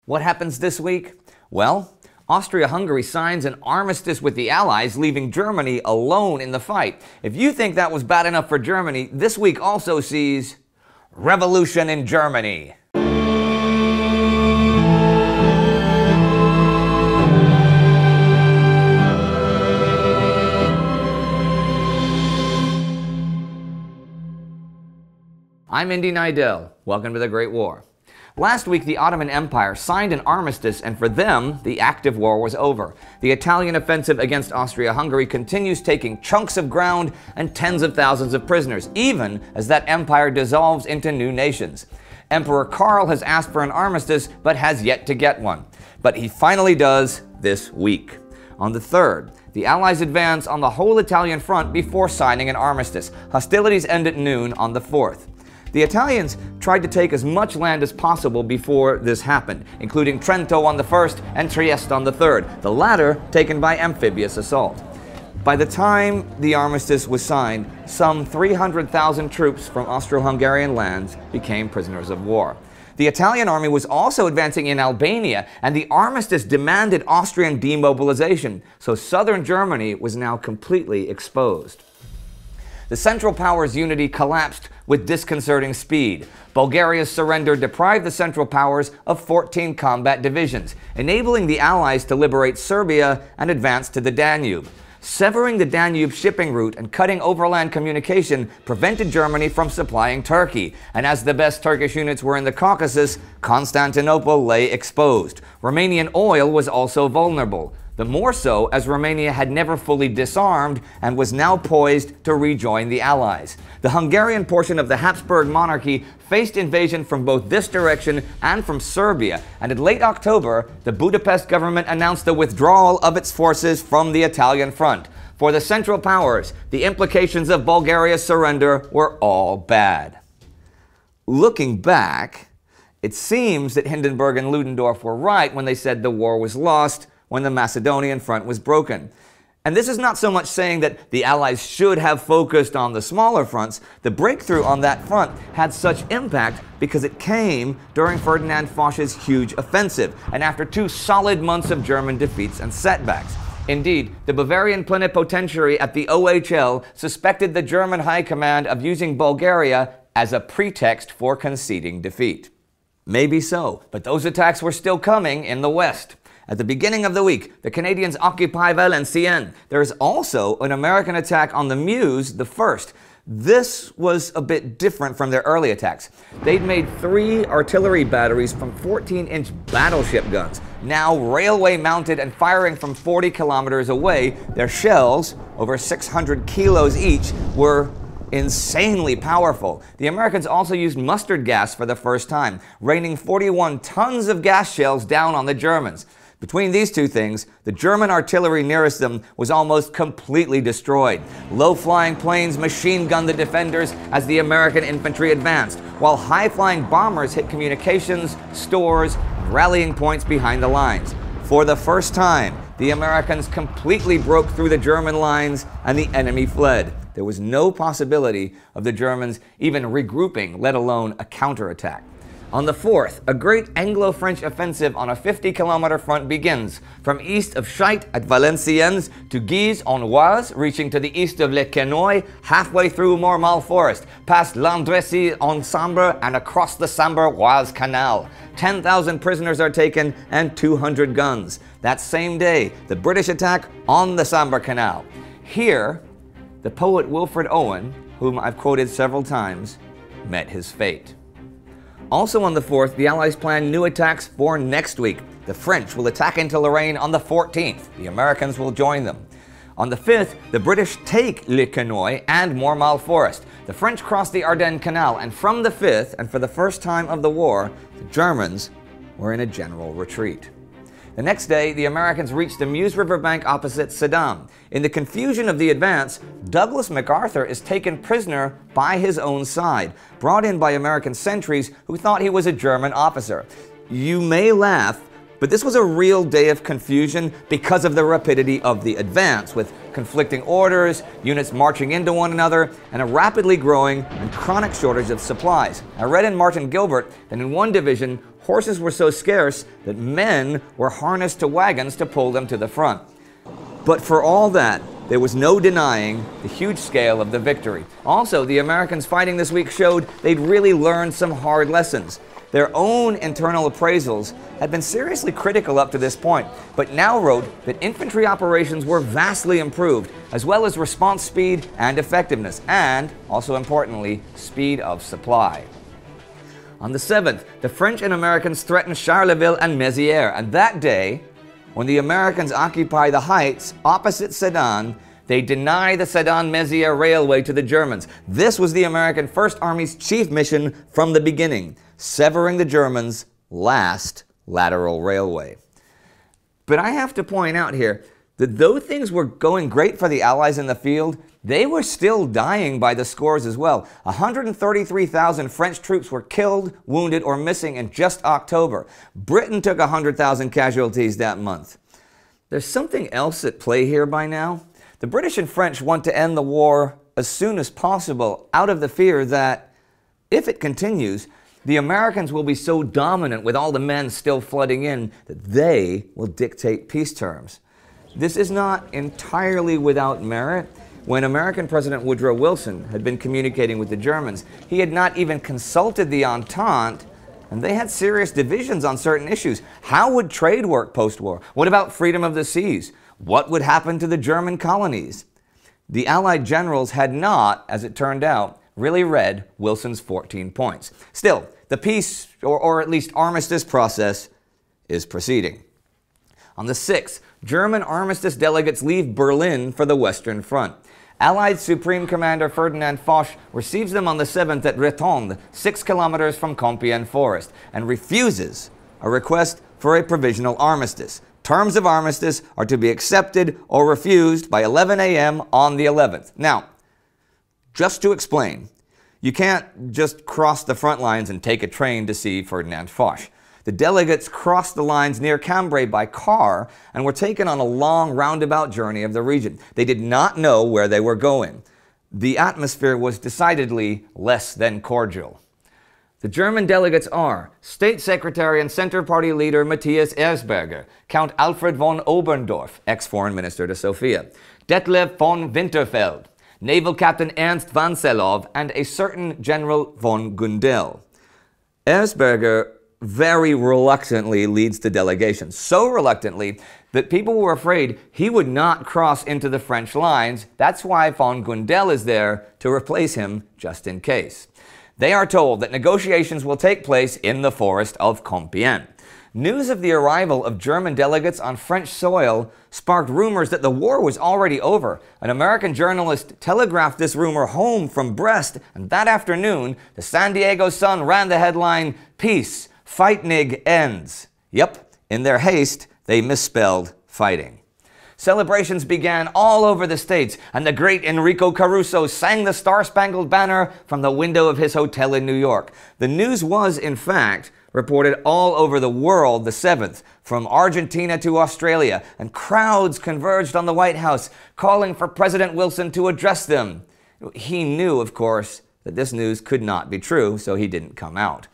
What happens this week? Well, Austria-Hungary signs an armistice with the Allies, leaving Germany alone in the fight. If you think that was bad enough for Germany, this week also sees revolution in Germany. I'm Indy Neidell. Welcome to the Great War. Last week, the Ottoman Empire signed an armistice, and for them, the active war was over. The Italian offensive against Austria-Hungary continues, taking chunks of ground and tens of thousands of prisoners, even as that empire dissolves into new nations. Emperor Karl has asked for an armistice, but has yet to get one. But he finally does this week. On the 3rd, the Allies advance on the whole Italian front before signing an armistice. Hostilities end at noon on the 4th. The Italians tried to take as much land as possible before this happened, including Trento on the 1st and Trieste on the 3rd, the latter taken by amphibious assault. By the time the armistice was signed, some 300,000 troops from Austro-Hungarian lands became prisoners of war. The Italian army was also advancing in Albania, and the armistice demanded Austrian demobilization, so southern Germany was now completely exposed. The Central Powers' unity collapsed with disconcerting speed. Bulgaria's surrender deprived the Central Powers of 14 combat divisions, enabling the Allies to liberate Serbia and advance to the Danube. Severing the Danube shipping route and cutting overland communication prevented Germany from supplying Turkey, and as the best Turkish units were in the Caucasus, Constantinople lay exposed. Romanian oil was also vulnerable. The more so as Romania had never fully disarmed and was now poised to rejoin the Allies. The Hungarian portion of the Habsburg monarchy faced invasion from both this direction and from Serbia, and in late October, the Budapest government announced the withdrawal of its forces from the Italian front. For the Central Powers, the implications of Bulgaria's surrender were all bad. Looking back, it seems that Hindenburg and Ludendorff were right when they said the war was lost when the Macedonian front was broken. And this is not so much saying that the Allies should have focused on the smaller fronts. The breakthrough on that front had such impact because it came during Ferdinand Foch's huge offensive, and after 2 solid months of German defeats and setbacks. Indeed, the Bavarian plenipotentiary at the OHL suspected the German High Command of using Bulgaria as a pretext for conceding defeat. Maybe so, but those attacks were still coming in the West. At the beginning of the week, the Canadians occupy Valenciennes. There is also an American attack on the Meuse, the 1st. This was a bit different from their early attacks. They'd made 3 artillery batteries from 14-inch battleship guns. Now railway mounted and firing from 40 kilometers away, their shells, over 600 kilos each, were insanely powerful. The Americans also used mustard gas for the first time, raining 41 tons of gas shells down on the Germans. Between these two things, the German artillery nearest them was almost completely destroyed. Low-flying planes machine-gunned the defenders as the American infantry advanced, while high-flying bombers hit communications, stores, and rallying points behind the lines. For the first time, the Americans completely broke through the German lines and the enemy fled. There was no possibility of the Germans even regrouping, let alone a counterattack. On the 4th, a great Anglo-French offensive on a 50-kilometer front begins, from east of Scheidt at Valenciennes to Guise-en-Oise, reaching to the east of Le Quesnoy, halfway through Mormal Forest, past Landrecies-en-Sambre and across the Sambre-Oise Canal. 10,000 prisoners are taken and 200 guns. That same day, the British attack on the Sambre Canal. Here, the poet Wilfred Owen, whom I've quoted several times, met his fate. Also on the 4th, the Allies plan new attacks for next week. The French will attack into Lorraine on the 14th. The Americans will join them. On the 5th, the British take Le Quesnoy and Mormal Forest. The French cross the Ardennes Canal, and from the 5th, and for the first time of the war, the Germans were in a general retreat. The next day, the Americans reached the Meuse River bank opposite Sedan. In the confusion of the advance, Douglas MacArthur is taken prisoner by his own side, brought in by American sentries who thought he was a German officer. You may laugh, but this was a real day of confusion because of the rapidity of the advance, with conflicting orders, units marching into one another, and a rapidly growing and chronic shortage of supplies. I read in Martin Gilbert that in one division, horses were so scarce that men were harnessed to wagons to pull them to the front. But for all that, there was no denying the huge scale of the victory. Also, the Americans fighting this week showed they'd really learned some hard lessons. Their own internal appraisals had been seriously critical up to this point, but now wrote that infantry operations were vastly improved, as well as response speed and effectiveness, and, also importantly, speed of supply. On the 7th, the French and Americans threatened Charleville and Mézières, and that day, when the Americans occupy the heights opposite Sedan, they deny the Sedan-Mézières railway to the Germans. This was the American First Army's chief mission from the beginning, severing the Germans' last lateral railway. But I have to point out here that though things were going great for the Allies in the field, they were still dying by the scores as well. 133,000 French troops were killed, wounded, or missing in just October. Britain took 100,000 casualties that month. There's something else at play here by now. The British and French want to end the war as soon as possible, out of the fear that, if it continues, the Americans will be so dominant with all the men still flooding in that they will dictate peace terms. This is not entirely without merit. When American President Woodrow Wilson had been communicating with the Germans, he had not even consulted the Entente, and they had serious divisions on certain issues. How would trade work post-war? What about freedom of the seas? What would happen to the German colonies? The Allied generals had not, as it turned out, really read Wilson's 14 points. Still, the peace, or at least armistice process, is proceeding. On the 6th, German armistice delegates leave Berlin for the Western Front. Allied Supreme Commander Ferdinand Foch receives them on the 7th at Rethonde, 6 kilometers from Compiègne Forest, and refuses a request for a provisional armistice. Terms of armistice are to be accepted or refused by 11 a.m. on the 11th. Now, just to explain, you can't just cross the front lines and take a train to see Ferdinand Foch. The delegates crossed the lines near Cambrai by car and were taken on a long roundabout journey of the region. They did not know where they were going. The atmosphere was decidedly less than cordial. The German delegates are State Secretary and Center Party leader Matthias Erzberger, Count Alfred von Oberndorf, ex-foreign minister to Sofia, Detlev von Winterfeld, Naval Captain Ernst Vanselov, and a certain General von Gundel. Erzberger very reluctantly leads the delegation, so reluctantly that people were afraid he would not cross into the French lines. That's why von Gundel is there to replace him just in case. They are told that negotiations will take place in the forest of Compiègne. News of the arrival of German delegates on French soil sparked rumors that the war was already over. An American journalist telegraphed this rumor home from Brest, and that afternoon, the San Diego Sun ran the headline, "Peace, Fighting ends." Yep, in their haste, they misspelled fighting. Celebrations began all over the States, and the great Enrico Caruso sang the Star-Spangled Banner from the window of his hotel in New York. The news was, in fact, reported all over the world the 7th, from Argentina to Australia, and crowds converged on the White House, calling for President Wilson to address them. He knew, of course, that this news could not be true, so he didn't come out.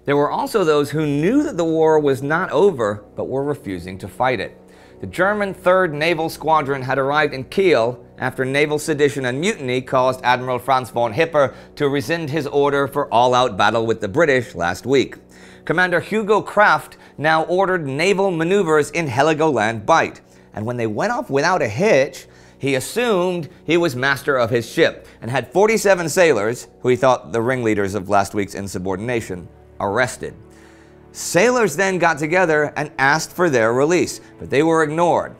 There were also those who knew that the war was not over, but were refusing to fight it. The German 3rd Naval Squadron had arrived in Kiel after naval sedition and mutiny caused Admiral Franz von Hipper to rescind his order for all-out battle with the British last week. Commander Hugo Kraft now ordered naval maneuvers in Heligoland Bight, and when they went off without a hitch, he assumed he was master of his ship and had 47 sailors, who he thought the ringleaders of last week's insubordination, arrested. Sailors then got together and asked for their release, but they were ignored.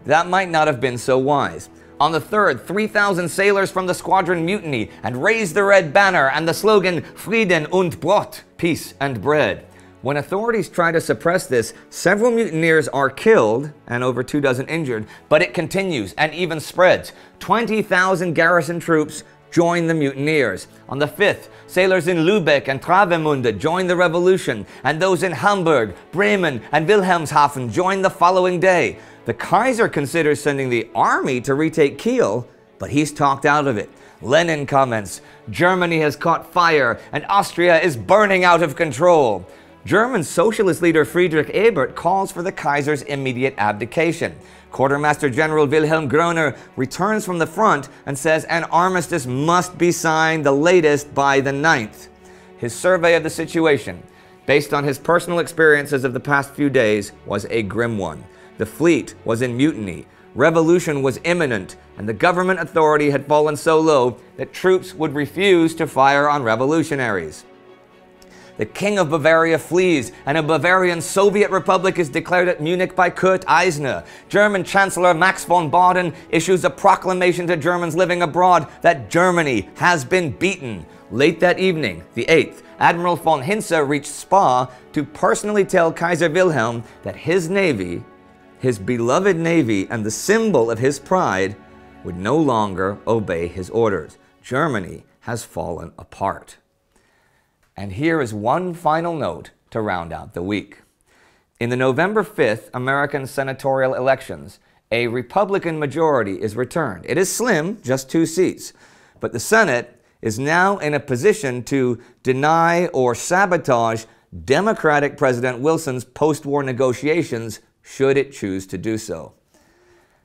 That might not have been so wise. On the 3rd, 3,000 sailors from the squadron mutinied and raised the red banner and the slogan Frieden und Brot, peace and bread. When authorities try to suppress this, several mutineers are killed and over 24 injured, but it continues and even spreads. 20,000 garrison troops joined the mutineers. On the 5th, sailors in Lübeck and Travemünde joined the revolution, and those in Hamburg, Bremen, and Wilhelmshaven joined the following day. The Kaiser considers sending the army to retake Kiel, but he's talked out of it. Lenin comments, "Germany has caught fire, and Austria is burning out of control." German socialist leader Friedrich Ebert calls for the Kaiser's immediate abdication. Quartermaster General Wilhelm Groener returns from the front and says an armistice must be signed the latest by the 9th. His survey of the situation, based on his personal experiences of the past few days, was a grim one. The fleet was in mutiny, revolution was imminent, and the government authority had fallen so low that troops would refuse to fire on revolutionaries. The King of Bavaria flees, and a Bavarian Soviet Republic is declared at Munich by Kurt Eisner. German Chancellor Max von Baden issues a proclamation to Germans living abroad that Germany has been beaten. Late that evening, the 8th, Admiral von Hintze reached Spa to personally tell Kaiser Wilhelm that his navy, his beloved navy and the symbol of his pride, would no longer obey his orders. Germany has fallen apart. And here is one final note to round out the week. In the November 5th American senatorial elections, a Republican majority is returned. It is slim, just 2 seats, but the Senate is now in a position to deny or sabotage Democratic President Wilson's post-war negotiations should it choose to do so.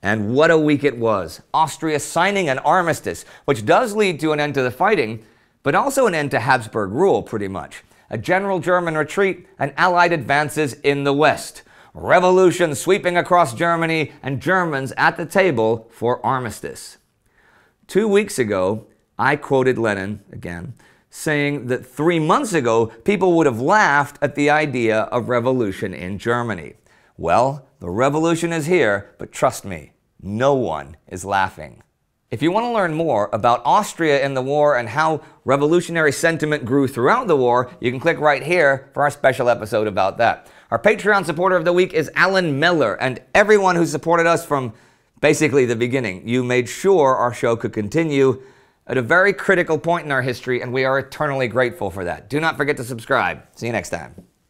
And what a week it was. Austria signing an armistice, which does lead to an end to the fighting, but also an end to Habsburg rule, pretty much. A general German retreat and Allied advances in the West. Revolution sweeping across Germany and Germans at the table for armistice. 2 weeks ago, I quoted Lenin, again, saying that 3 months ago, people would have laughed at the idea of revolution in Germany. Well, the revolution is here, but trust me, no one is laughing. If you want to learn more about Austria in the war and how revolutionary sentiment grew throughout the war, you can click right here for our special episode about that. Our Patreon supporter of the week is Alan Miller, and everyone who supported us from basically the beginning. You made sure our show could continue at a very critical point in our history, and we are eternally grateful for that. Do not forget to subscribe. See you next time.